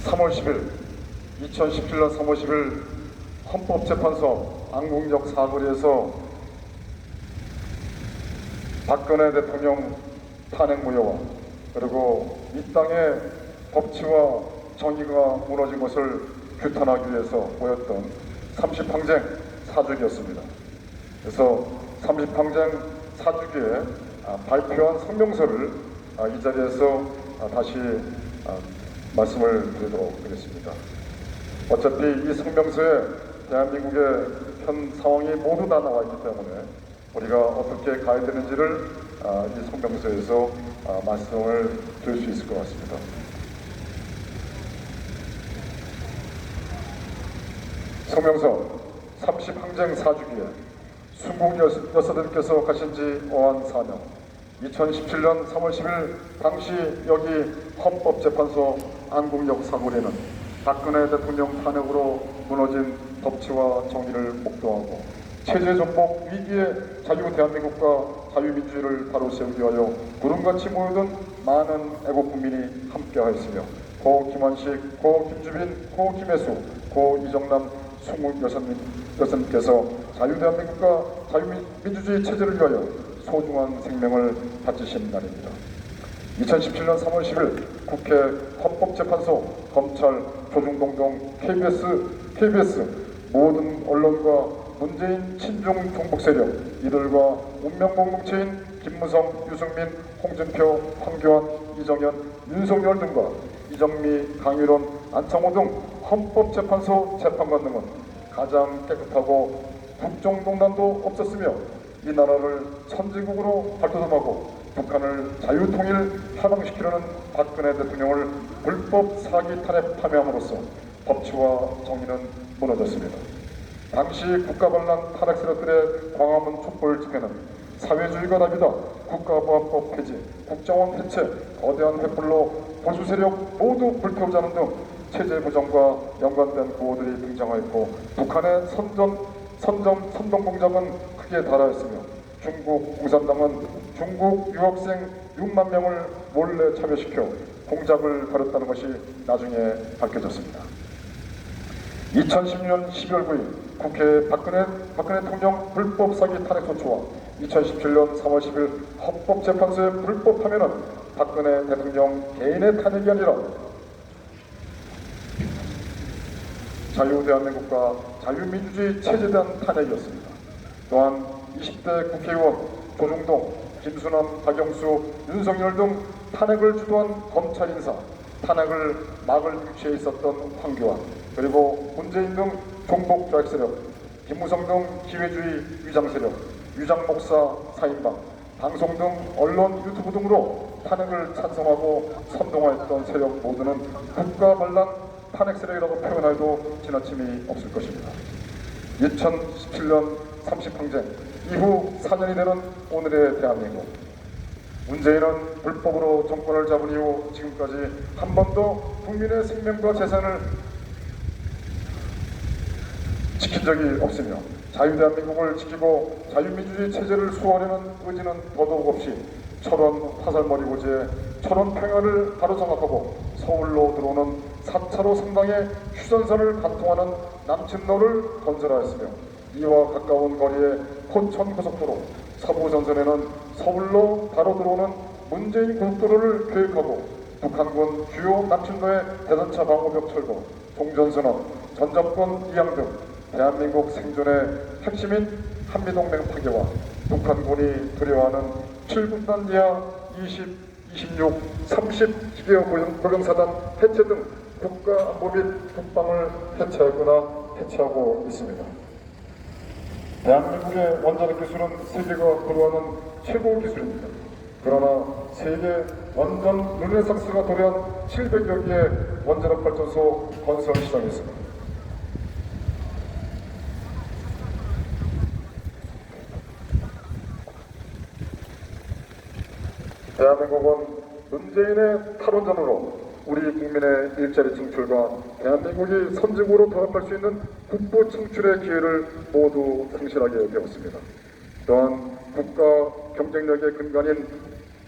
3월 10일, 2017년 3월 10일 헌법재판소 안국역 사거리에서 박근혜 대통령 탄핵 무효와 그리고 이 땅의 법치와 정의가 무너진 것을 규탄하기 위해서 모였던 30항쟁 사주기였습니다. 그래서 30항쟁 사주기에 발표한 성명서를 이 자리에서 다시 말씀을 드리도록 하겠습니다. 어차피 이 성명서에 대한민국의 현 상황이 모두 다 나와 있기 때문에 우리가 어떻게 가야 되는지를 이 성명서에서 말씀을 드릴 수 있을 것 같습니다. 성명서 30항쟁 사주기에 순국 여사들께서 가신 지 어한 4년 2017년 3월 10일 당시 여기 헌법재판소 안국역 사거리는 박근혜 대통령 탄핵으로 무너진 법치와 정의를 목도하고 체제 전복 위기의 자유 대한민국과 자유민주주의를 바로 세우기 위하여 구름같이 모여든 많은 애국 국민이 함께하였으며 고 김환식, 고 김주빈, 고 김혜수, 고 이정남 순국 여사님께서 자유 대한민국과 자유민주주의 체제를 위하여 소중한 생명을 바치신 날입니다. 2017년 3월 10일 국회 헌법재판소, 검찰, 조중동종, KBS 모든 언론과 문재인 친중 종북 세력 이들과 운명공동체인 김무성, 유승민, 홍준표, 황교안, 이정현, 윤석열 등과 이정미, 강일원, 안창호 등 헌법재판소 재판관 등은 가장 깨끗하고 국정농단도 없었으며 이 나라를 선진국으로 발돋움하고 북한을 자유통일 하방시키려는 박근혜 대통령을 불법 사기 탄핵 파면함으로써 법치와 정의는 무너졌습니다. 당시 국가반란 탄핵 세력들의 광화문 촛불 집회는 사회주의가 답이다, 국가보안법 폐지, 국정원 해체, 거대한 횃불로 보수 세력 모두 불태우자는 등 체제 부정과 연관된 구호들이 등장하였고 북한의 선동 공작은 크게 달하였으며 중국 공산당은 중국 유학생 6만 명을 몰래 참여시켜 공작을 벌였다는 것이 나중에 밝혀졌습니다. 2010년 12월 9일 국회 박근혜 대통령 불법 사기 탄핵 소추와 2017년 3월 10일 헌법재판소의 불법 파면은 박근혜 대통령 개인의 탄핵이 아니라 자유대한민국과 자유민주주의 체제에 대한 탄핵이었습니다. 또한 20대 국회의원 조중동, 김수남, 박영수, 윤석열 등 탄핵을 주도한 검찰 인사, 탄핵을 막을 위치에 있었던 황교안, 그리고 문재인 등 종북 좌익 세력, 김무성 등 기회주의 위장 세력, 유장 목사 4인방, 방송 등 언론 유튜브 등으로 탄핵을 찬성하고 선동하였던 세력 모두는 국가 반란 탄핵 세력이라고 표현해도 지나침이 없을 것입니다. 2017년 30항쟁 이후 4년이 되는 오늘의 대한민국, 문재인은 불법으로 정권을 잡은 이후 지금까지 한 번도 국민의 생명과 재산을 지킨 적이 없으며 자유대한민국을 지키고 자유민주주의 체제를 수호하려는 의지는 더더욱 없이 철원 화살머리 고지에 철원 평야를 바로 장악하고 서울로 들어오는 4차로 상당의 휴전선을 관통하는 남친로를 건설하였으며 이와 가까운 거리에 포천고속도로, 서부전선에는 서울로 바로 들어오는 문재인 고속도로를 계획하고 북한군 주요 남친로의 대전차 방어벽 철거, 종전선언, 전접권 이양 등 대한민국 생존의 핵심인 한미동맹 파괴와 북한군이 두려워하는 7군단 이하 20, 26, 30 기계어 고병사단 해체 등 국가안보 및 국방을 해체하거나 해체하고 있습니다. 대한민국의 원자력 기술은 세계가 부러워하는 최고 기술입니다. 그러나 세계 원전 르네상스가 도래한 700여 개의 원자력 발전소 건설 시장이 있습니다. 대한민국은 문재인의 탈원전으로 우리 국민의 일자리 창출과 대한민국이 선진국으로 돌아갈 수 있는 국부 창출의 기회를 모두 상실하게 되었습니다. 또한 국가 경쟁력의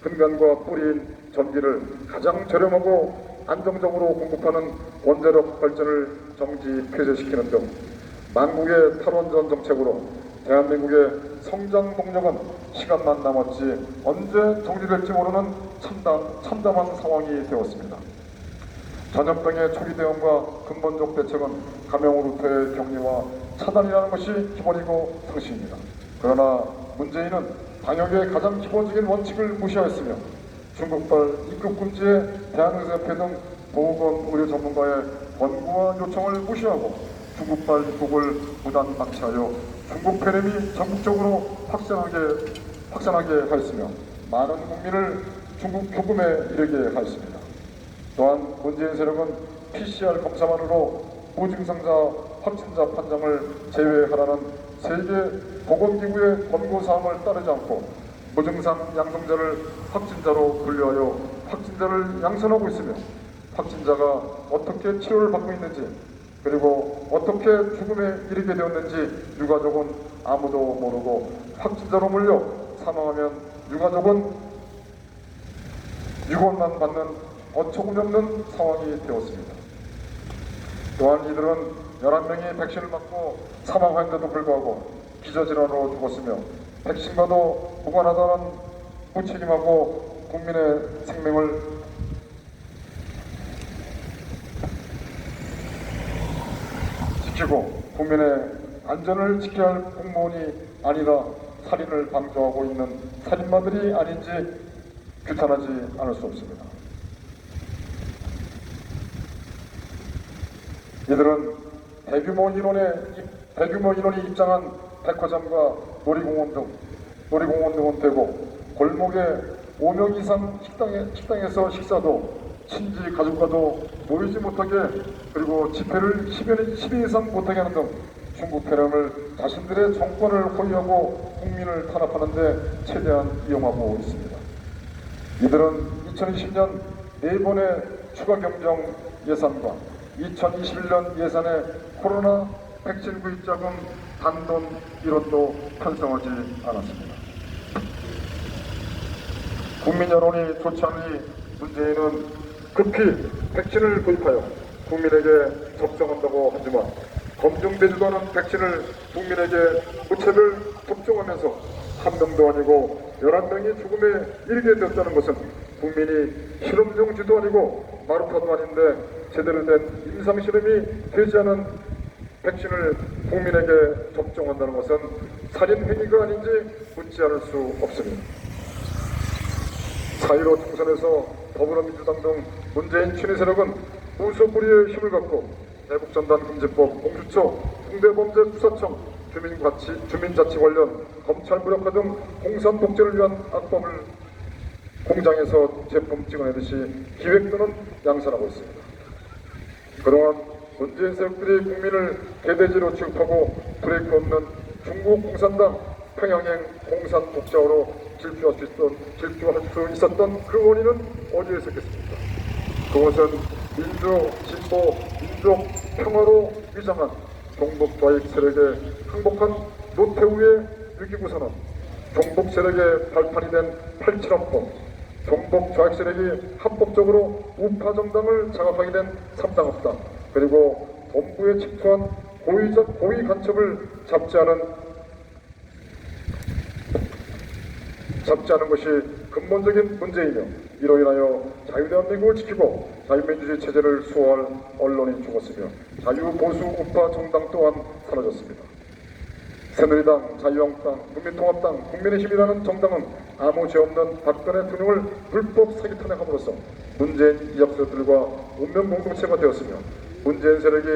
근간과 뿌리인 전기를 가장 저렴하고 안정적으로 공급하는 원자력 발전을 정지 폐쇄시키는 등 만국의 탈원전 정책으로 대한민국의 성장 동력은 시간만 남았지 언제 정지될지 모르는 참담한 상황이 되었습니다. 전염병의 초기 대응과 근본적 대책은 감염으로부터의 격리와 차단이라는 것이 기본이고 상식입니다. 그러나 문재인은 방역의 가장 기본적인 원칙을 무시하였으며 중국발 입국 금지에 대한의사협회 등 보건 의료 전문가의 권고와 요청을 무시하고 중국발 입국을 무단 방치하여 중국 폐렴이 전국적으로 확산하게 하였으며 많은 국민을 중국 교금에 이르게 하였습니다. 또한 문재인 세력은 PCR 검사만으로 무증상자 확진자 판정을 제외하라는 세계보건기구의 권고사항을 따르지 않고 무증상 양성자를 확진자로 분류하여 확진자를 양산하고 있으며 확진자가 어떻게 치료를 받고 있는지 그리고 어떻게 죽음에 이르게 되었는지 유가족은 아무도 모르고 확진자로 몰려 사망하면 유가족은 유언만 받는 어처구니 없는 상황이 되었습니다. 또한 이들은 11명이 백신을 맞고 사망하는데도 불구하고 기저질환으로 죽었으며 백신과도 무관하다는 무책임하고 국민의 생명을 지키고 국민의 안전을 지켜야 할 공무원이 아니라 살인을 방조하고 있는 살인마들이 아닌지 규탄하지 않을 수 없습니다. 이들은 대규모 인원이 입장한 백화점과 놀이공원 등은 되고 골목에 5명 이상 식당에서 식사도 친지 가족과도 모이지 못하게 그리고 집회를 10인 이상 못하게 하는 등 중국 폐렴을 자신들의 정권을 호위하고 국민을 탄압하는 데 최대한 이용하고 있습니다. 이들은 2020년 4번의 추가 경정 예산과 2021년 예산에 코로나 백신 구입 자금 단돈 1원도 편성하지 않았습니다. 국민 여론이 좋지 않으니 문재인은 급히 백신을 구입하여 국민에게 접종한다고 하지만 검증되지도 않은 백신을 국민에게 무차별 접종하면서 한 명도 아니고 11명이 죽음에 이르게 되었다는 것은 국민이 실험용지도 아니고 마루타도 아닌데 제대로 된 임상실험이 되지 않은 백신을 국민에게 접종한다는 것은 살인행위가 아닌지 묻지 않을 수 없습니다. 4.15 총선에서 더불어민주당 등 문재인 친위 세력은 우소부리의 힘을 갖고 대북전단금지법, 공수처, 중대범죄수사청, 주민자치 관련 검찰 무력화 등 공산 독재를 위한 악법을 공장에서 제품 찍어내듯이 기획 또는 양산하고 있습니다. 그동안 문재인 세력들이 국민을 개돼지로 취급하고 브레이크 없는 중국 공산당 평양행 공산 독자로 질주할 수 있었던 그 원인은 어디에 있었겠습니까? 그것은 민주, 진보, 민족, 평화로 위장한 종북 좌익 세력의 항복한 노태우의 위기구선언, 종북 세력의 발판이 된 8.7헌법, 종북 좌익 세력이 합법적으로 우파 정당을 장악하게 된 3당 합당, 그리고 본부에 침투한 고위 간첩을 잡지 않은 것이 근본적인 문제이며 이로 인하여 자유대한민국을 지키고 자유민주주의 체제를 수호할 언론이 죽었으며 자유보수 우파 정당 또한 사라졌습니다. 새누리당, 자유한국당, 국민통합당, 국민의힘이라는 정당은 아무 죄 없는 박근혜 대통령을 불법 사기 탄핵함으로써 문재인 이적들과 운명 공동체가 되었으며 문재인 세력이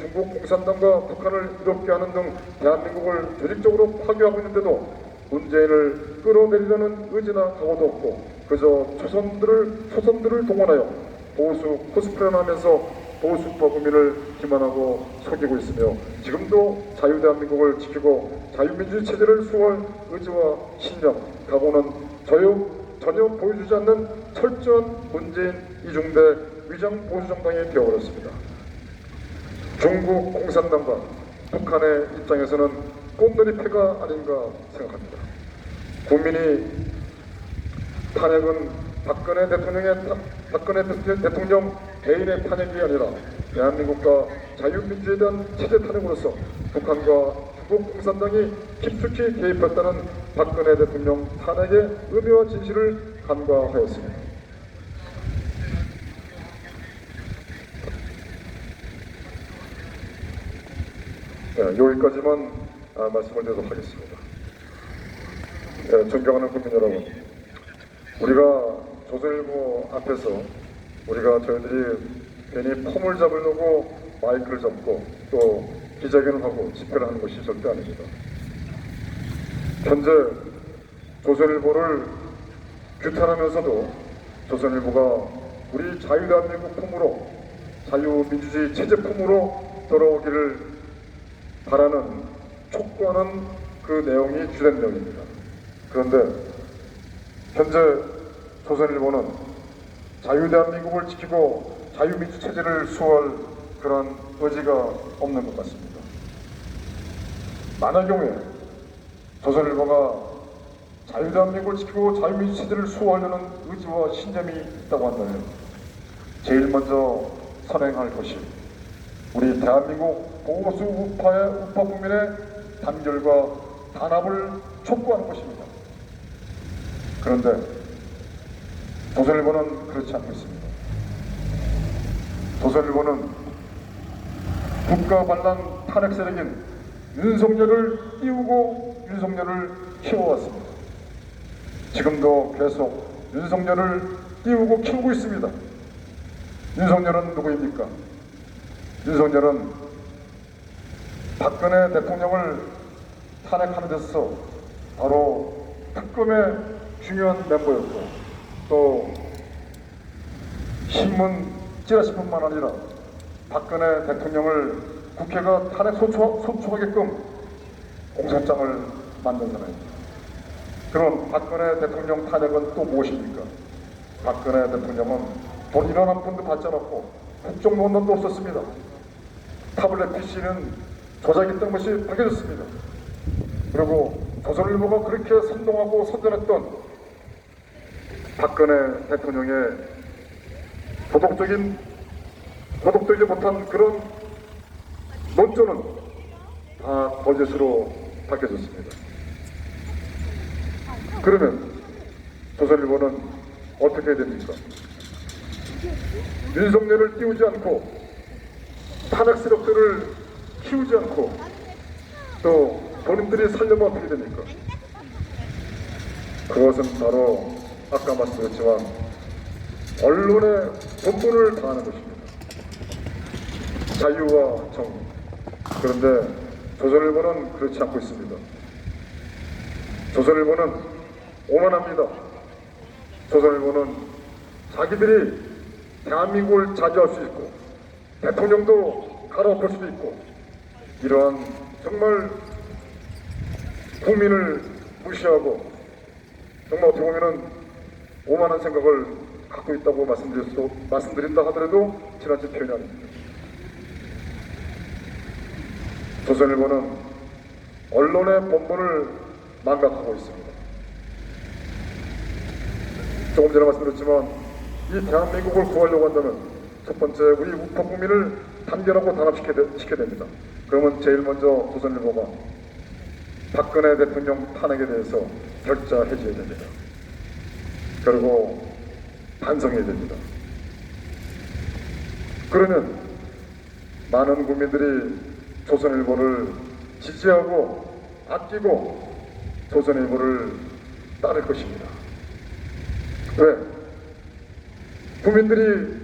중국 공산당과 북한을 이롭게 하는 등 대한민국을 조직적으로 파괴하고 있는데도 문재인을 끌어내리려는 의지나 각오도 없고 그저 초선들을 동원하여 보수 코스프레를 하면서 보수파 국민을 기만하고 속이고 있으며 지금도 자유대한민국을 지키고 자유민주주의 체제를 수호할 의지와 신념, 각오는 전혀 보여주지 않는 철저한 문재인 이중대 위장 보수정당이 되어버렸습니다. 중국 공산당과 북한의 입장에서는 꼼놀이 패가 아닌가 생각합니다. 국민이 탄핵은 박근혜 대통령 개인의 탄핵이 아니라 대한민국과 자유민주에 대한 체제 탄핵으로서 북한과 중국共産당이 깊숙이 개입했다는 박근혜 대통령 탄핵의 의미와 진실을 간과하였습니다. 네, 여기까지만 말씀을 드리도록 하겠습니다. 네, 존경하는 국민 여러분, 우리가 조선일보 앞에서 저희들이 괜히 폼을 잡으려고 마이크를 잡고 또 기자회견을 하고 집회를 하는 것이 절대 아닙니다. 현재 조선일보를 규탄하면서도 조선일보가 우리 자유대한민국 품으로, 자유민주주의 체제 품으로 돌아오기를 바라는, 촉구하는 그 내용이 주된 내용입니다. 그런데 현재 조선일보는 자유대한민국을 지키고 자유민주 체제를 수호할 그런 의지가 없는 것 같습니다. 만약 경우에 조선일보가 자유대한민국을 지키고 자유민주 체제를 수호하려는 의지와 신념이 있다고 한다면 제일 먼저 선행할 것이 우리 대한민국 보수 우파 국민의 단결과 단합을 촉구하는 것입니다. 그런데 조선일보는 그렇지 않고 있습니다. 조선일보는 국가 반란 탄핵 세력인 윤석열을 띄우고 윤석열을 키워왔습니다. 지금도 계속 윤석열을 띄우고 키우고 있습니다. 윤석열은 누구입니까? 윤석열은 박근혜 대통령을 탄핵하는 데서 바로 특검의 중요한 멤버였고, 또 신문 찌라시뿐만 아니라 박근혜 대통령을 국회가 탄핵 소추하게끔 공소장을 만든 사람입니다. 그럼 박근혜 대통령 탄핵은 또 무엇입니까? 박근혜 대통령은 돈 1원 한 푼도 받지 않았고 국정원도 없었습니다. 타블렛 PC는 조작했던 것이 밝혀졌습니다. 그리고 조선일보가 그렇게 선동하고 선전했던 박근혜 대통령의 도덕적이지 못한 그런 논조는 다 거짓으로 밝혀졌습니다. 그러면 조선일보는 어떻게 해야 됩니까? 윤석열을 띄우지 않고 탄핵 세력들을 키우지 않고 또 본인들이 살려면 어떻게 됩니까? 그것은 바로 아까 말씀드렸지만 언론의 본분을 다하는 것입니다. 자유와 정의. 그런데 조선일보는 그렇지 않고 있습니다. 조선일보는 오만합니다. 조선일보는 자기들이 대한민국을 차지할 수 있고 대통령도 갈아엎을 수도 있고 이러한 정말 국민을 무시하고 정말 어떻게 보면은 오만한 생각을 갖고 있다고 말씀드린다 하더라도 지나친 표현이 아닙니다. 조선일보는 언론의 본분을 망각하고 있습니다. 조금 전에 말씀드렸지만 이 대한민국을 구하려고 한다면 첫 번째 우리 우파 국민을 단결하고 단합시켜야 됩니다. 그러면 제일 먼저 조선일보가 박근혜 대통령 탄핵에 대해서 결자해줘야 됩니다. 그리고 반성해야 됩니다. 그러면 많은 국민들이 조선일보를 지지하고 아끼고 조선일보를 따를 것입니다. 왜? 국민들이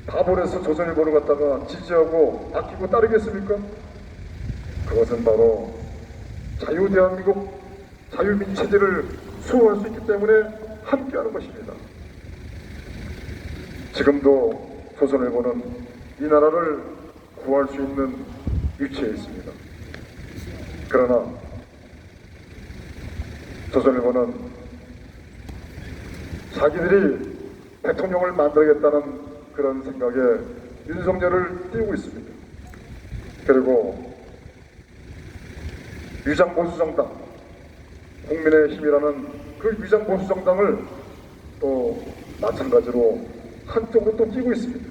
바보라서 조선일보를 갖다가 지지하고 아끼고 따르겠습니까? 그것은 바로 자유대한민국 자유민체제를 수호할 수 있기 때문에 함께하는 것입니다. 지금도 조선일보는 이 나라를 구할 수 있는 위치에 있습니다. 그러나 조선일보는 자기들이 대통령을 만들겠다는 그런 생각에 윤석열을 띄우고 있습니다. 그리고 위장보수정당, 국민의힘이라는 그 위장보수정당을 또 마찬가지로 한쪽으로 또 끼고 있습니다.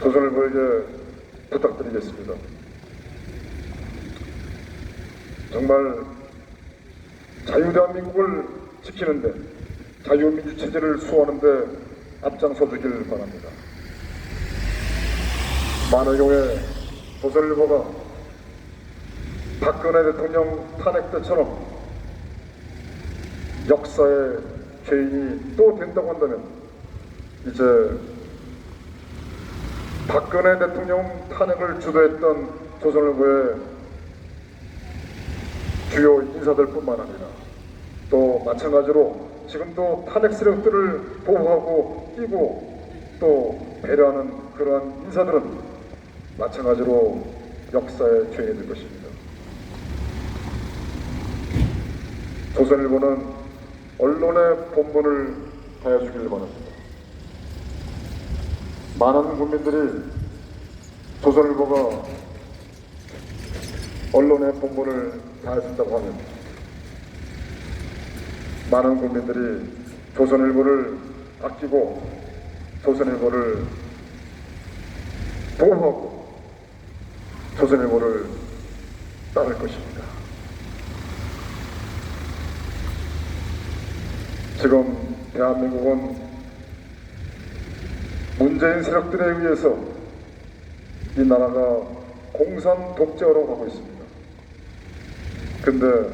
조선일보에게 부탁드리겠습니다. 정말 자유대한민국을 지키는데, 자유민주체제를 수호하는데 앞장서 주길 바랍니다. 만일 경우에 조선일보가 박근혜 대통령 탄핵 때처럼 역사의 죄인이 또 된다고 한다면, 이제 박근혜 대통령 탄핵을 주도했던 조선일보의 주요 인사들뿐만 아니라 또 마찬가지로 지금도 탄핵 세력들을 보호하고 끼고 또 배려하는 그러한 인사들은 마찬가지로 역사의 죄인이 될 것입니다. 조선일보는 언론의 본분을 다해주길 바랍니다. 많은 국민들이 조선일보가 언론의 본분을 다해준다고 하면, 많은 국민들이 조선일보를 아끼고 조선일보를 보호하고 조선일보를 따를 것입니다. 지금 대한민국은 문재인 세력들에 의해서 이 나라가 공산 독재로 가고 있습니다. 근데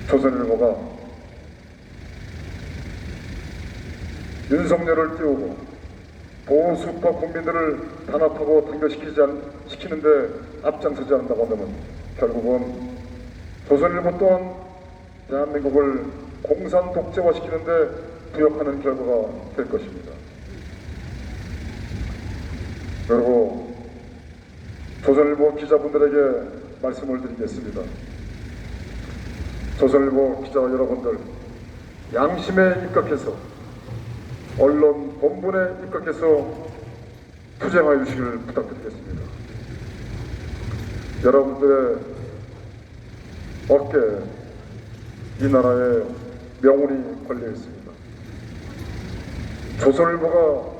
조선일보가 윤석열을 띄우고 보수파 국민들을 단합하고 단결시키는데 앞장서지 않는다고 한다면, 결국은 조선일보 또한 대한민국을 공산 독재화시키는데 부역하는 결과가 될 것입니다. 그리고 조선일보 기자분들에게 말씀을 드리겠습니다. 조선일보 기자 여러분들, 양심에 입각해서, 언론 본분에 입각해서 투쟁하여 주시길 부탁드리겠습니다. 여러분들의 어깨에 이 나라의 명운이 걸려 있습니다. 조선일보가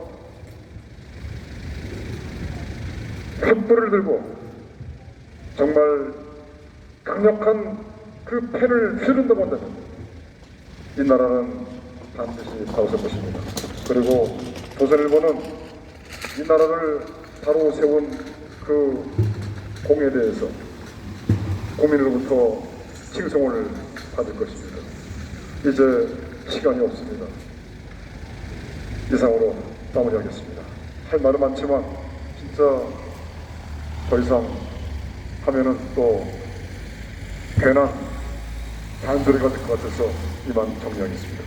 횃불을 들고 정말 강력한 그 펜을 휘두른다고 한다면 이 나라는 반드시 다웃을 것입니다. 그리고 조선일보는 이 나라를 바로 세운 그 공에 대해서 국민으로부터 칭송을 받을 것입니다. 이제 시간이 없습니다. 이상으로 마무리하겠습니다. 할 말은 많지만 진짜 더 이상 하면은 또 괜한 잔소리가 될 것 같아서 이만 정리하겠습니다.